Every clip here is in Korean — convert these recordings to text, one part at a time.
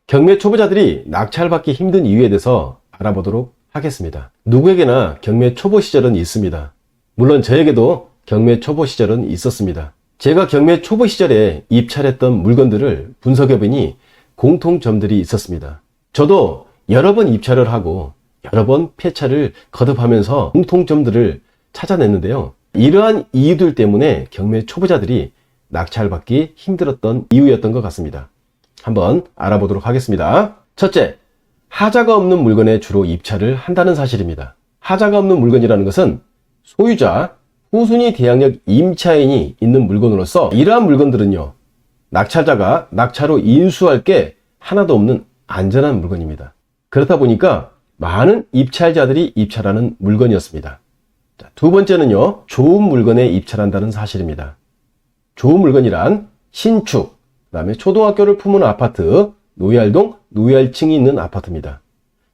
경매 초보자들이 낙찰 받기 힘든 이유에 대해서 알아보도록 하겠습니다. 누구에게나 경매 초보 시절은 있습니다. 물론 저에게도 경매 초보 시절은 있었습니다. 제가 경매 초보 시절에 입찰했던 물건들을 분석해보니 공통점들이 있었습니다. 저도 여러 번 입찰을 하고 여러 번 폐차를 거듭하면서 공통점들을 찾아냈는데요. 이러한 이유들 때문에 경매 초보자들이 낙찰받기 힘들었던 이유였던 것 같습니다. 한번 알아보도록 하겠습니다. 첫째, 하자가 없는 물건에 주로 입찰을 한다는 사실입니다. 하자가 없는 물건이라는 것은 소유자, 후순위 대항력 임차인이 있는 물건으로서 이러한 물건들은요, 낙찰자가 낙찰로 인수할 게 하나도 없는 안전한 물건입니다. 그렇다 보니까 많은 입찰자들이 입찰하는 물건이었습니다. 두 번째는요, 좋은 물건에 입찰한다는 사실입니다. 좋은 물건이란 신축, 그 다음에 초등학교를 품은 아파트, 노얄동, 노얄층이 있는 아파트입니다.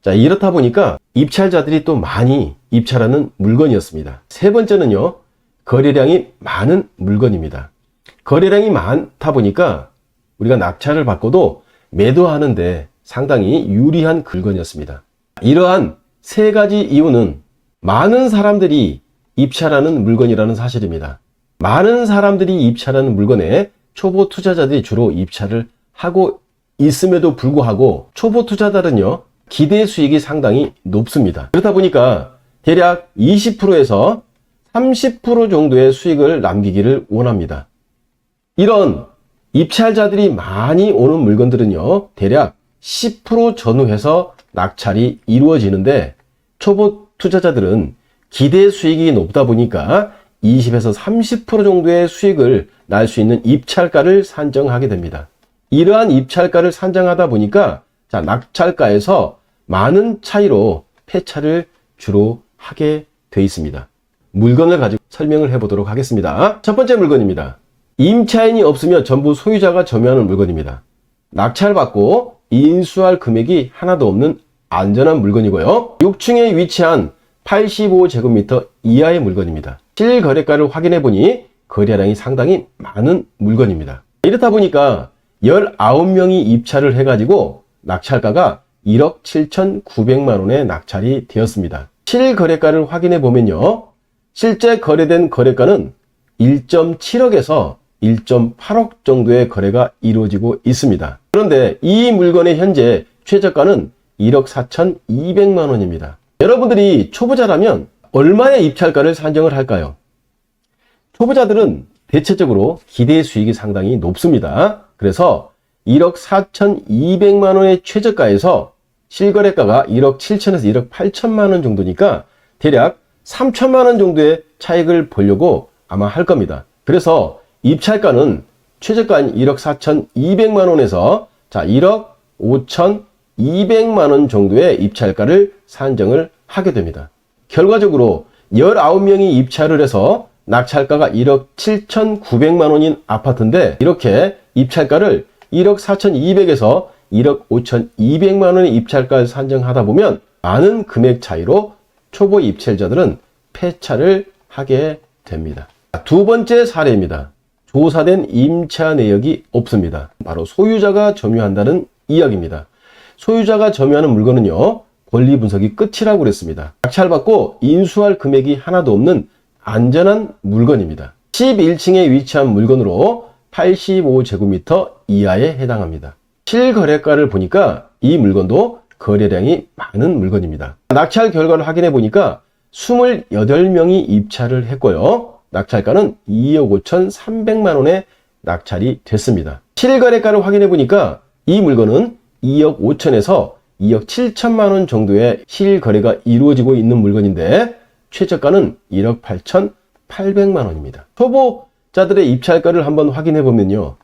이렇다 보니까 입찰자들이 또 많이 입찰하는 물건이었습니다. 세 번째는요, 거래량이 많은 물건입니다. 거래량이 많다 보니까 우리가 낙찰을 받고도 매도하는데 상당히 유리한 물건이었습니다. 이러한 세 가지 이유는 많은 사람들이 입찰하는 물건이라는 사실입니다. 많은 사람들이 입찰하는 물건에 초보 투자자들이 주로 입찰을 하고 있음에도 불구하고 초보 투자자들은요, 기대 수익이 상당히 높습니다. 그렇다 보니까 대략 20%에서 30% 정도의 수익을 남기기를 원합니다. 이런 입찰자들이 많이 오는 물건들은요, 대략 10% 전후해서 낙찰이 이루어지는데 초보 투자자들은 기대 수익이 높다 보니까 20에서 30% 정도의 수익을 날 수 있는 입찰가를 산정하게 됩니다. 이러한 입찰가를 산정하다 보니까 낙찰가에서 많은 차이로 폐차를 주로 하게 돼 있습니다. 물건을 가지고 설명을 해보도록 하겠습니다. 첫 번째 물건입니다. 임차인이 없으면 전부 소유자가 점유하는 물건입니다. 낙찰받고 인수할 금액이 하나도 없는 안전한 물건이고요. 6층에 위치한 85제곱미터 이하의 물건입니다. 실거래가를 확인해 보니 거래량이 상당히 많은 물건입니다. 이렇다 보니까 19명이 입찰을 해가지고 낙찰가가 1억 7,900만 원에 낙찰이 되었습니다. 실거래가를 확인해 보면요, 실제 거래된 거래가는 1.7억에서 1.8억 정도의 거래가 이루어지고 있습니다. 그런데 이 물건의 현재 최저가는 1억 4,200만 원입니다. 여러분들이 초보자라면 얼마의 입찰가를 산정을 할까요? 초보자들은 대체적으로 기대 수익이 상당히 높습니다. 그래서 1억 4,200만 원의 최저가에서 실거래가가 1억 7천에서 1억 8천만 원 정도니까 대략 3천만 원 정도의 차익을 보려고 아마 할 겁니다. 그래서 입찰가는 최저가인 1억 4,200만 원에서 1억 5,200만 원 정도의 입찰가를 산정을 하게 됩니다. 결과적으로 19명이 입찰을 해서 낙찰가가 1억 7,900만 원인 아파트인데 이렇게 입찰가를 1억 4,200에서 1억 5,200만 원의 입찰가를 산정하다 보면 많은 금액 차이로 초보 입찰자들은 폐차를 하게 됩니다. 두 번째 사례입니다. 조사된 임차 내역이 없습니다. 바로 소유자가 점유한다는 이야기입니다. 소유자가 점유하는 물건은요, 권리 분석이 끝이라고 그랬습니다. 낙찰받고 인수할 금액이 하나도 없는 안전한 물건입니다. 11층에 위치한 물건으로 85제곱미터 이하에 해당합니다. 실거래가를 보니까 이 물건도 거래량이 많은 물건입니다. 낙찰 결과를 확인해 보니까 28명이 입찰을 했고요. 낙찰가는 2억 5,300만 원에 낙찰이 됐습니다. 실거래가를 확인해 보니까 이 물건은 2억 5천에서 2억 7천만 원 정도의 실거래가 이루어지고 있는 물건인데 최저가는 1억 8,800만 원입니다. 초보자들의 입찰가를 한번 확인해 보면요,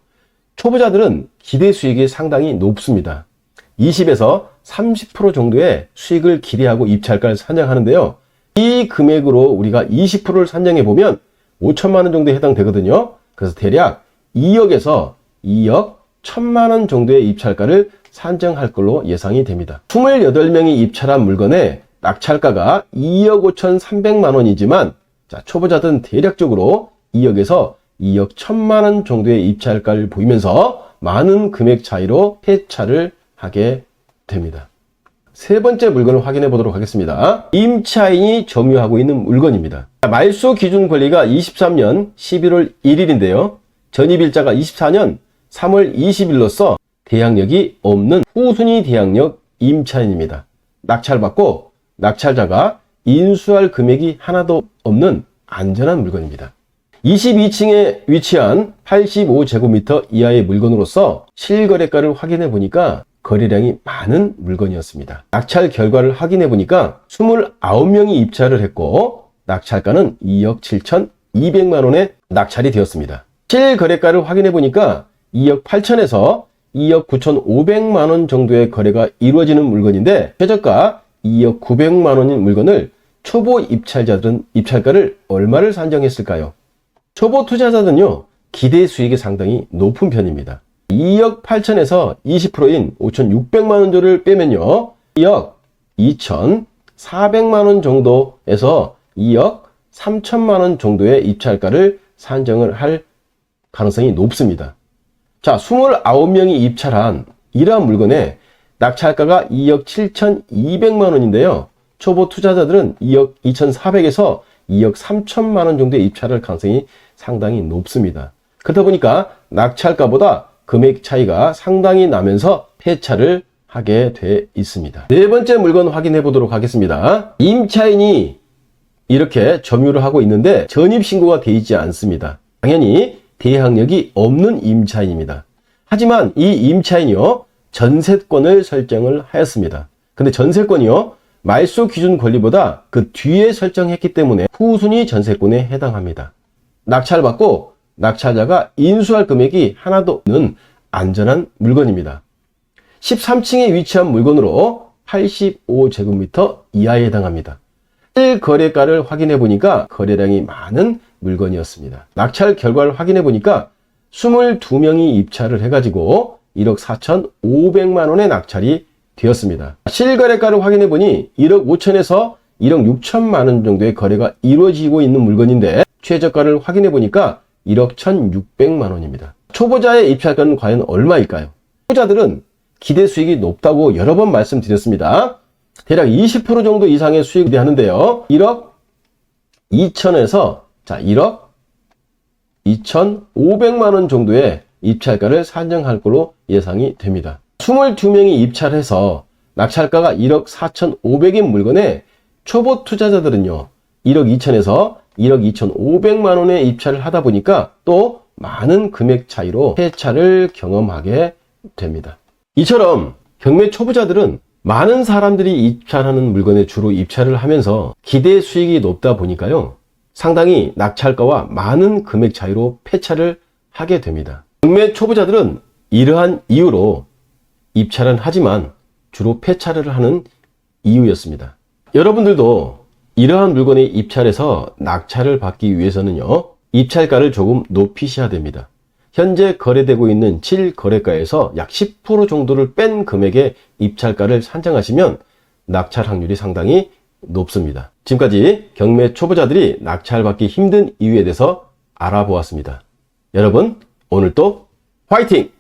초보자들은 기대 수익이 상당히 높습니다. 20에서 30% 정도의 수익을 기대하고 입찰가를 산정하는데요, 이 금액으로 우리가 20%를 산정해 보면 5천만 원 정도에 해당되거든요. 그래서 대략 2억에서 2억 1천만 원 정도의 입찰가를 산정할 걸로 예상이 됩니다. 28명이 입찰한 물건에 낙찰가가 2억 5,300만 원이지만 초보자들은 대략적으로 2억에서 2억 1천만 원 정도의 입찰가를 보이면서 많은 금액 차이로 폐차를 하게 됩니다. 세 번째 물건을 확인해 보도록 하겠습니다. 임차인이 점유하고 있는 물건입니다. 말소 기준 권리가 23년 11월 1일인데요. 전입일자가 24년 3월 20일로서 대항력이 없는 후순위 대항력 임차인입니다. 낙찰받고 낙찰자가 인수할 금액이 하나도 없는 안전한 물건입니다. 22층에 위치한 85제곱미터 이하의 물건으로서 실거래가를 확인해 보니까 거래량이 많은 물건이었습니다. 낙찰 결과를 확인해 보니까 29명이 입찰을 했고 낙찰가는 2억 7,200만 원에 낙찰이 되었습니다. 실거래가를 확인해 보니까 2억 8천에서 2억 9,500만 원 정도의 거래가 이루어지는 물건인데 최저가 2억 900만 원인 물건을 초보 입찰자들은 입찰가를 얼마를 산정했을까요? 초보 투자자들은요, 기대 수익이 상당히 높은 편입니다. 2억 8천에서 20%인 5,600만 원 정도를 빼면요, 2억 2,400만 원 정도에서 2억 3천만 원 정도의 입찰가를 산정을 할 가능성이 높습니다. 자, 29명이 입찰한 이러한 물건에 낙찰가가 2억 7,200만 원인데요. 초보 투자자들은 2억 2,400에서 2억 3천만 원 정도의 입찰할 가능성이 상당히 높습니다. 그러다 보니까 낙찰가보다 금액 차이가 상당히 나면서 폐차를 하게 돼 있습니다. 네 번째 물건 확인해 보도록 하겠습니다. 임차인이 이렇게 점유를 하고 있는데 전입신고가 되어 있지 않습니다. 당연히 대항력이 없는 임차인입니다. 하지만 이 임차인이요, 전세권을 설정을 하였습니다. 근데 전세권이요, 말소 기준 권리보다 그 뒤에 설정했기 때문에 후순위 전세권에 해당합니다. 낙찰받고 낙찰자가 인수할 금액이 하나도 없는 안전한 물건입니다. 13층에 위치한 물건으로 85제곱미터 이하에 해당합니다. 실거래가를 확인해 보니까 거래량이 많은 물건이었습니다. 낙찰 결과를 확인해 보니까 22명이 입찰을 해가지고 1억 4,500만 원의 낙찰이 되었습니다. 실거래가를 확인해 보니 1억 5천에서 1억 6천만 원 정도의 거래가 이루어지고 있는 물건인데 최저가를 확인해 보니까 1억 1,600만 원입니다. 초보자의 입찰가는 과연 얼마일까요? 초보자들은 기대 수익이 높다고 여러 번 말씀드렸습니다. 대략 20% 정도 이상의 수익을 기대하는데요. 1억 2천에서 1억 2,500만 원 정도의 입찰가를 산정할 걸로 예상이 됩니다. 22명이 입찰해서 낙찰가가 1억 4,500인 물건에 초보 투자자들은요, 1억 2천에서 1억 2,500만 원에 입찰을 하다 보니까 또 많은 금액 차이로 폐차를 경험하게 됩니다. 이처럼 경매 초보자들은 많은 사람들이 입찰하는 물건에 주로 입찰을 하면서 기대 수익이 높다 보니까요, 상당히 낙찰가와 많은 금액 차이로 폐차를 하게 됩니다. 경매 초보자들은 이러한 이유로 입찰은 하지만 주로 폐차를 하는 이유였습니다. 여러분들도 이러한 물건에 입찰해서 낙찰을 받기 위해서는요, 입찰가를 조금 높이셔야 됩니다. 현재 거래되고 있는 실거래가에서 약 10% 정도를 뺀 금액의 입찰가를 산정하시면 낙찰 확률이 상당히 높습니다. 지금까지 경매 초보자들이 낙찰받기 힘든 이유에 대해서 알아보았습니다. 여러분, 오늘도 화이팅!